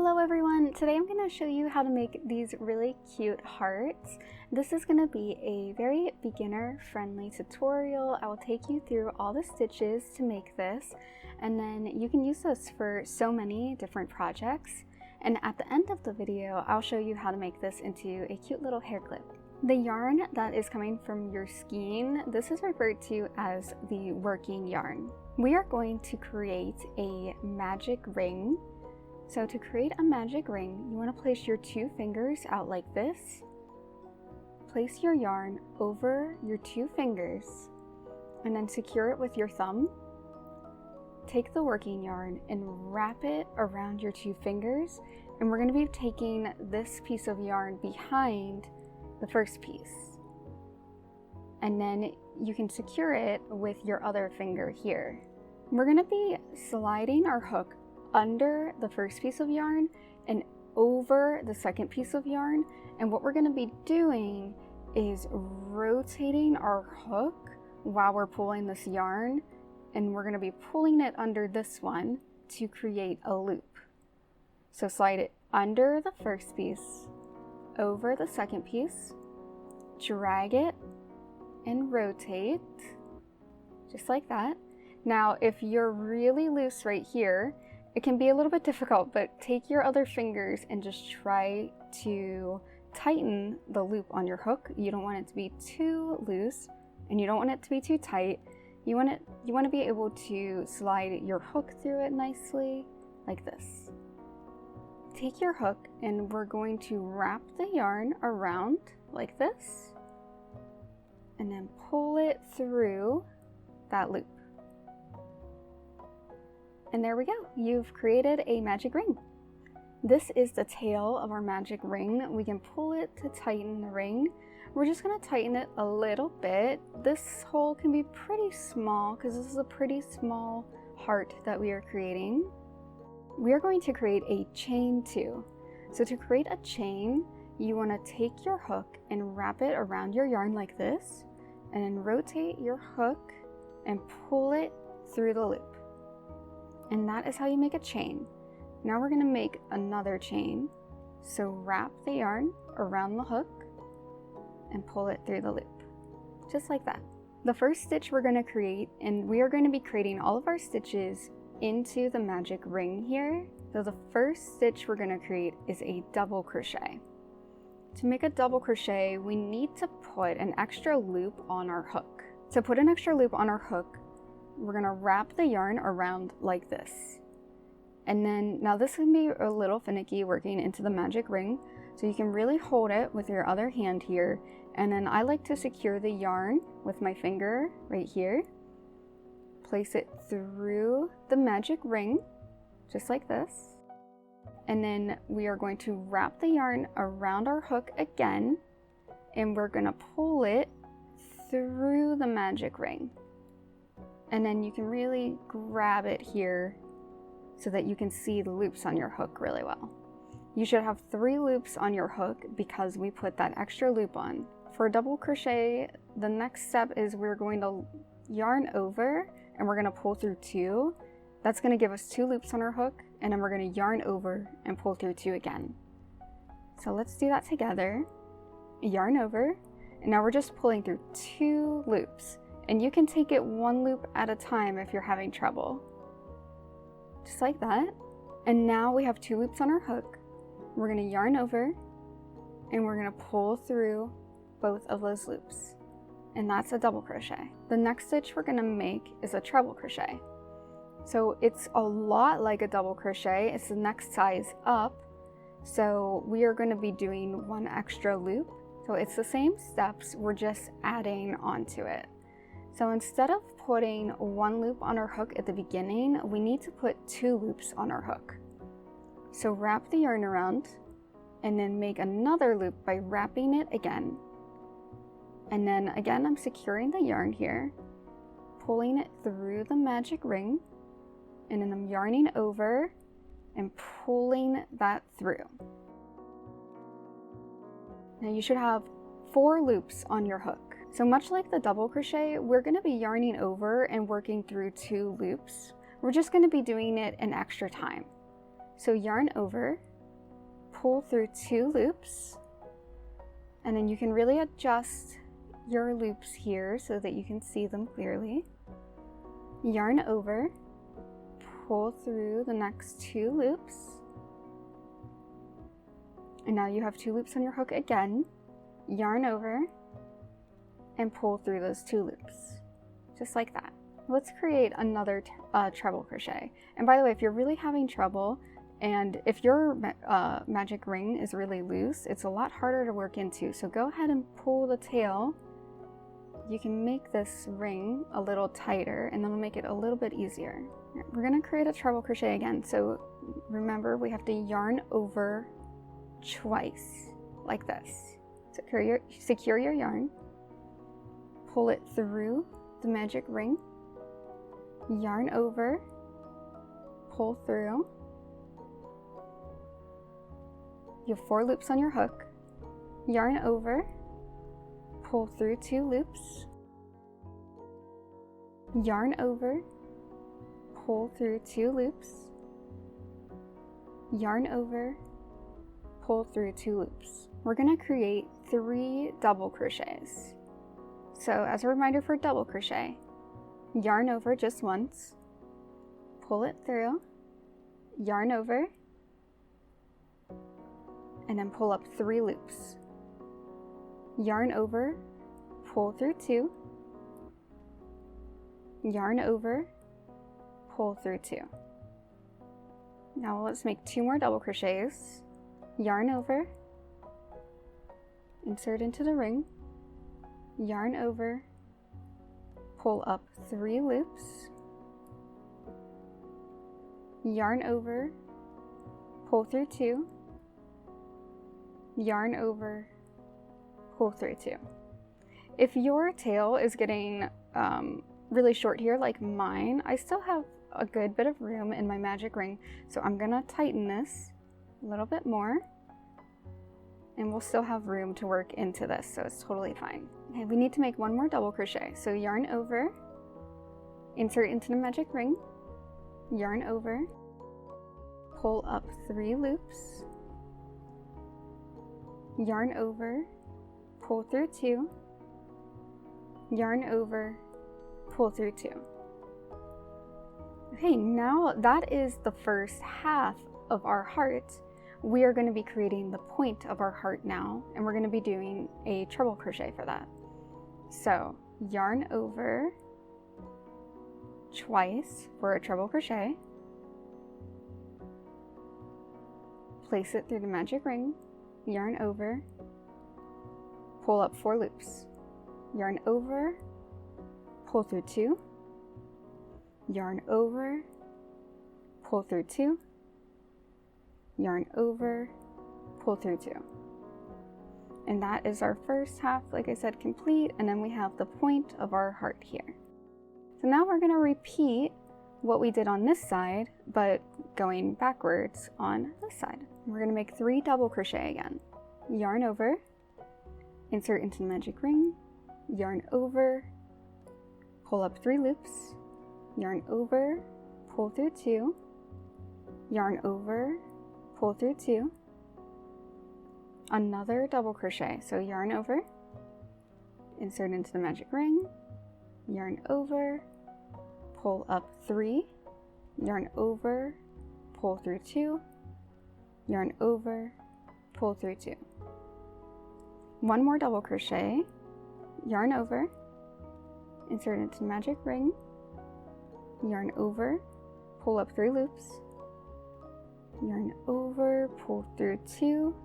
Hello everyone! Today I'm going to show you how to make these really cute hearts. This is going to be a very beginner friendly tutorial. I will take you through all the stitches to make this, and then you can use this for so many different projects. And at the end of the video, I'll show you how to make this into a cute little hair clip. The yarn that is coming from your skein, this is referred to as the working yarn. We are going to create a magic ring. So to create a magic ring, you want to place your 2 fingers out like this. Place your yarn over your 2 fingers and then secure it with your thumb. Take the working yarn and wrap it around your 2 fingers, and we're going to be taking this piece of yarn behind the first piece. And then you can secure it with your other finger here. We're going to be sliding our hook under the first piece of yarn and over the second piece of yarn, and what we're going to be doing is rotating our hook while we're pulling this yarn, and we're going to be pulling it under this one to create a loop. So slide it under the first piece, over the second piece, drag it and rotate just like that. Now if you're really loose right here, it can be a little bit difficult, but take your other fingers and just try to tighten the loop on your hook. You don't want it to be too loose and you don't want it to be too tight. You want to be able to slide your hook through it nicely like this. Take your hook and we're going to wrap the yarn around like this and then pull it through that loop. And there we go, you've created a magic ring. This is the tail of our magic ring. We can pull it to tighten the ring. We're just going to tighten it a little bit. This hole can be pretty small because this is a pretty small heart that we are creating. We are going to create a chain too. So to create a chain, you want to take your hook and wrap it around your yarn like this, and then rotate your hook and pull it through the loop. And that is how you make a chain. Now we're going to make another chain. So wrap the yarn around the hook and pull it through the loop, just like that. The first stitch we're going to create, and we are going to be creating all of our stitches into the magic ring here. So the first stitch we're going to create is a double crochet. To make a double crochet, we need to put an extra loop on our hook. To put an extra loop on our hook, we're going to wrap the yarn around like this. And then, now this can be a little finicky working into the magic ring, so you can really hold it with your other hand here. And then I like to secure the yarn with my finger right here. Place it through the magic ring, just like this. And then we are going to wrap the yarn around our hook again, and we're going to pull it through the magic ring. And then you can really grab it here so that you can see the loops on your hook really well. You should have 3 loops on your hook because we put that extra loop on. For a double crochet, the next step is we're going to yarn over and we're going to pull through 2. That's going to give us 2 loops on our hook, and then we're going to yarn over and pull through 2 again. So let's do that together. Yarn over, and now we're just pulling through 2 loops. And you can take it 1 loop at a time if you're having trouble. Just like that. And now we have 2 loops on our hook. We're going to yarn over and we're going to pull through both of those loops. And that's a double crochet. The next stitch we're going to make is a treble crochet. So it's a lot like a double crochet. It's the next size up. So we are going to be doing 1 extra loop. So it's the same steps, we're just adding onto it. So instead of putting 1 loop on our hook at the beginning, we need to put 2 loops on our hook. So wrap the yarn around and then make another loop by wrapping it again. And then again, I'm securing the yarn here, pulling it through the magic ring, and then I'm yarning over and pulling that through. Now you should have 4 loops on your hook. So much like the double crochet, we're going to be yarning over and working through 2 loops. We're just going to be doing it an extra time. So yarn over pull through 2 loops, and then you can really adjust your loops here so that you can see them clearly. Yarn over, pull through the next 2 loops, and now you have 2 loops on your hook again. Yarn over and pull through those 2 loops, just like that. Let's create another treble crochet. And by the way, if you're really having trouble, and if your magic ring is really loose, it's a lot harder to work into. So go ahead and pull the tail. You can make this ring a little tighter, and then we'll make it a little bit easier. We're gonna create a treble crochet again. So remember, we have to yarn over twice, like this. Secure your yarn, pull it through the magic ring, yarn over, pull through. You have 4 loops on your hook, yarn over, pull through 2 loops, yarn over, pull through 2 loops, yarn over, pull through 2 loops. We're going to create 3 double crochets. So as a reminder for double crochet, yarn over just once, pull it through, yarn over, and then pull up 3 loops. Yarn over, pull through 2, yarn over, pull through 2. Now let's make 2 more double crochets. Yarn over, insert into the ring, yarn over, pull up 3 loops, yarn over, pull through 2, yarn over, pull through 2. If your tail is getting really short here like mine, I still have a good bit of room in my magic ring, so I'm gonna tighten this a little bit more, and we'll still have room to work into this, so it's totally fine. Okay, we need to make 1 more double crochet. So yarn over, insert into the magic ring, yarn over, pull up 3 loops, yarn over, pull through 2, yarn over, pull through 2. Okay, now that is the first half of our heart. We are going to be creating the point of our heart now, and we're going to be doing a treble crochet for that. So yarn over twice for a treble crochet, place it through the magic ring, yarn over, pull up 4 loops, yarn over, pull through 2, yarn over, pull through 2, yarn over, pull through 2. And that is our first half, like I said, complete, and then we have the point of our heart here. So now we're going to repeat what we did on this side, but going backwards on this side. We're going to make 3 double crochet again. Yarn over, insert into the magic ring, yarn over, pull up 3 loops, yarn over, pull through 2, yarn over, pull through 2, another double crochet. So yarn over, insert into the magic ring, yarn over, pull up 3, yarn over, pull through 2, yarn over, pull through 2. 1 more double crochet, yarn over, insert into the magic ring, yarn over, pull up 3 loops, yarn over, pull through 2,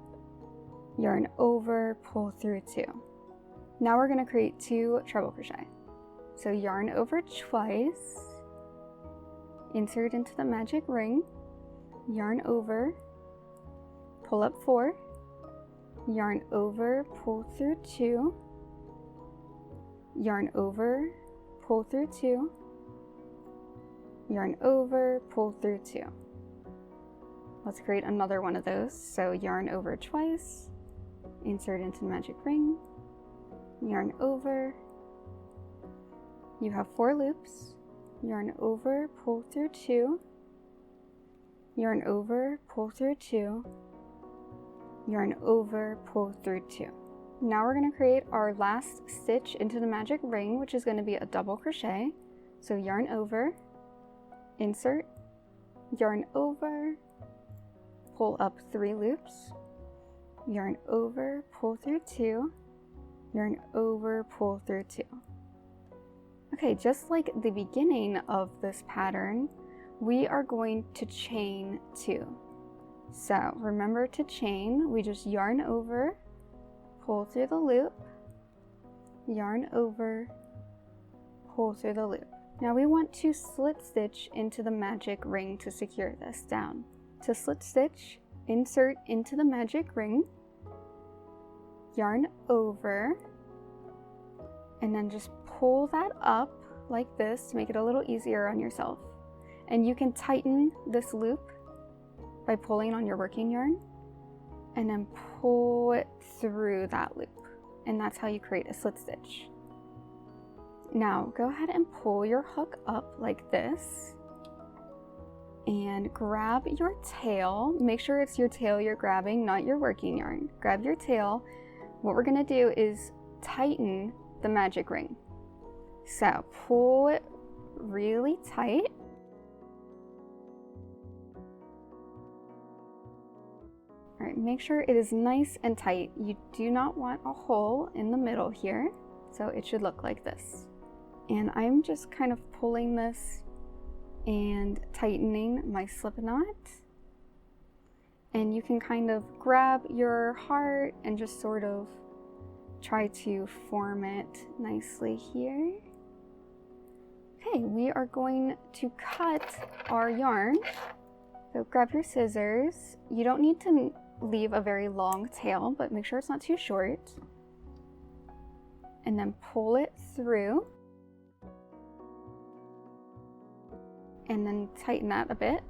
yarn over, pull through 2. Now we're going to create 2 treble crochet. So yarn over twice, insert into the magic ring, yarn over, pull up 4, yarn over, pull through 2, yarn over, pull through 2, yarn over, pull through 2. Let's create another one of those. So yarn over twice, insert into the magic ring, yarn over, you have 4 loops, yarn over, pull through 2, yarn over, pull through 2, yarn over, pull through 2. Now we're going to create our last stitch into the magic ring, which is going to be a double crochet. So yarn over, insert, yarn over, pull up 3 loops, yarn over, pull through 2, yarn over, pull through 2. Okay, just like the beginning of this pattern, we are going to chain 2. So remember to chain, we just yarn over, pull through the loop, yarn over, pull through the loop. Now we want to slip stitch into the magic ring to secure this down. To slip stitch, insert into the magic ring, yarn over, and then just pull that up like this to make it a little easier on yourself. And you can tighten this loop by pulling on your working yarn and then pull it through that loop. And that's how you create a slip stitch. Now go ahead and pull your hook up like this and grab your tail. Make sure it's your tail you're grabbing, not your working yarn. Grab your tail. What we're gonna do is tighten the magic ring. So pull it really tight. All right, make sure it is nice and tight. You do not want a hole in the middle here, so it should look like this. And I'm just kind of pulling this and tightening my slip knot. And you can kind of grab your heart and just sort of try to form it nicely here. Okay, we are going to cut our yarn. So grab your scissors. You don't need to leave a very long tail, but make sure it's not too short. And then pull it through. And then tighten that a bit.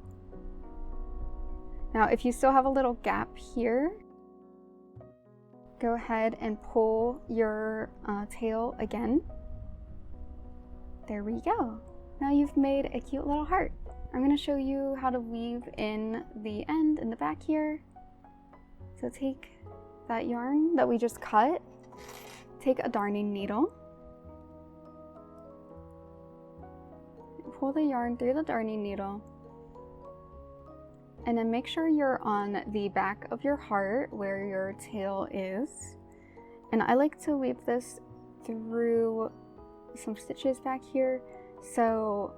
Now, if you still have a little gap here, go ahead and pull your tail again. There we go. Now you've made a cute little heart. I'm going to show you how to weave in the end in the back here. So take that yarn that we just cut, take a darning needle, pull the yarn through the darning needle, and then make sure you're on the back of your heart where your tail is. And I like to weave this through some stitches back here. So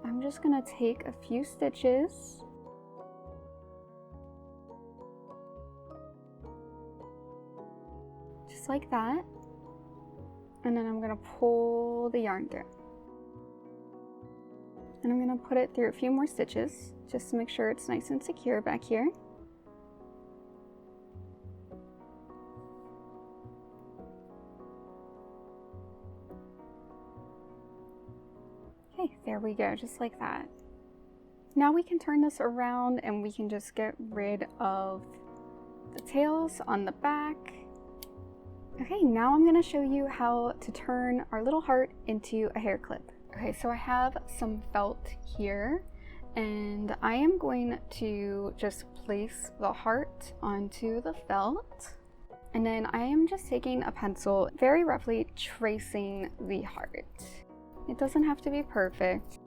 I'm just gonna take a few stitches just like that, and then I'm gonna pull the yarn through. And I'm going to put it through a few more stitches just to make sure it's nice and secure back here. Okay, there we go, just like that. Now we can turn this around and we can just get rid of the tails on the back. Okay, now I'm going to show you how to turn our little heart into a hair clip. Okay, so I have some felt here, and I am going to just place the heart onto the felt, and then I am just taking a pencil, very roughly tracing the heart. It doesn't have to be perfect.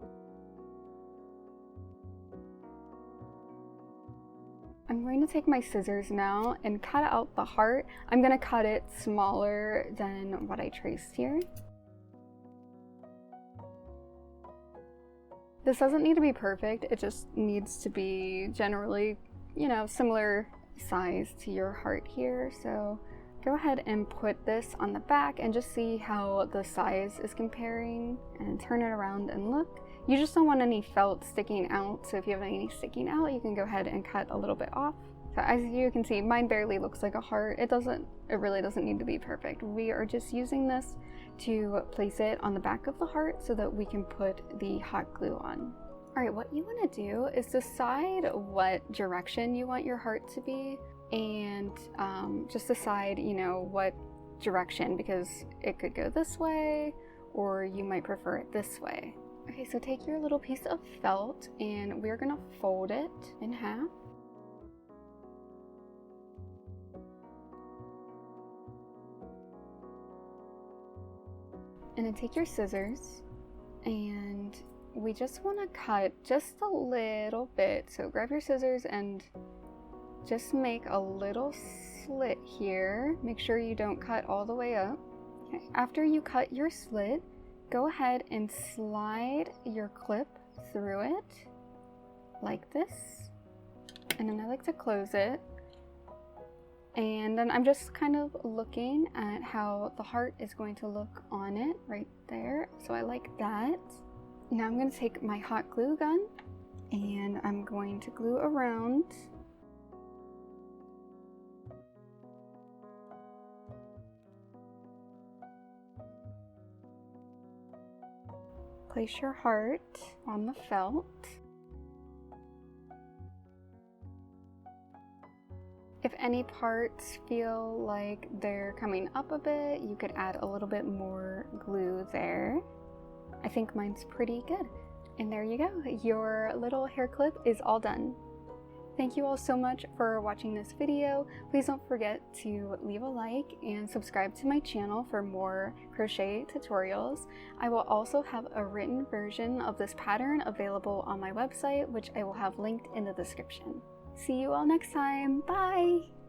I'm going to take my scissors now and cut out the heart. I'm going to cut it smaller than what I traced here. This doesn't need to be perfect, it just needs to be generally, you know, similar size to your heart here. So go ahead and put this on the back and just see how the size is comparing, and turn it around and look. You just don't want any felt sticking out, so if you have any sticking out, you can go ahead and cut a little bit off. So as you can see, mine barely looks like a heart. It really doesn't need to be perfect. We are just using this to place it on the back of the heart so that we can put the hot glue on. All right, what you want to do is decide what direction you want your heart to be, and just decide, you know, what direction, because it could go this way or you might prefer it this way. Okay, so take your little piece of felt and we're gonna fold it in half. And then take your scissors, and we just want to cut just a little bit. So grab your scissors and just make a little slit here. Make sure you don't cut all the way up. Okay. After you cut your slit, go ahead and slide your clip through it like this. And then I like to close it. And then I'm just kind of looking at how the heart is going to look on it right there. So I like that. Now I'm going to take my hot glue gun and I'm going to glue around. Place your heart on the felt. If any parts feel like they're coming up a bit, you could add a little bit more glue there. I think mine's pretty good. And there you go, your little hair clip is all done. Thank you all so much for watching this video. Please don't forget to leave a like and subscribe to my channel for more crochet tutorials. I will also have a written version of this pattern available on my website, which I will have linked in the description. See you all next time. Bye!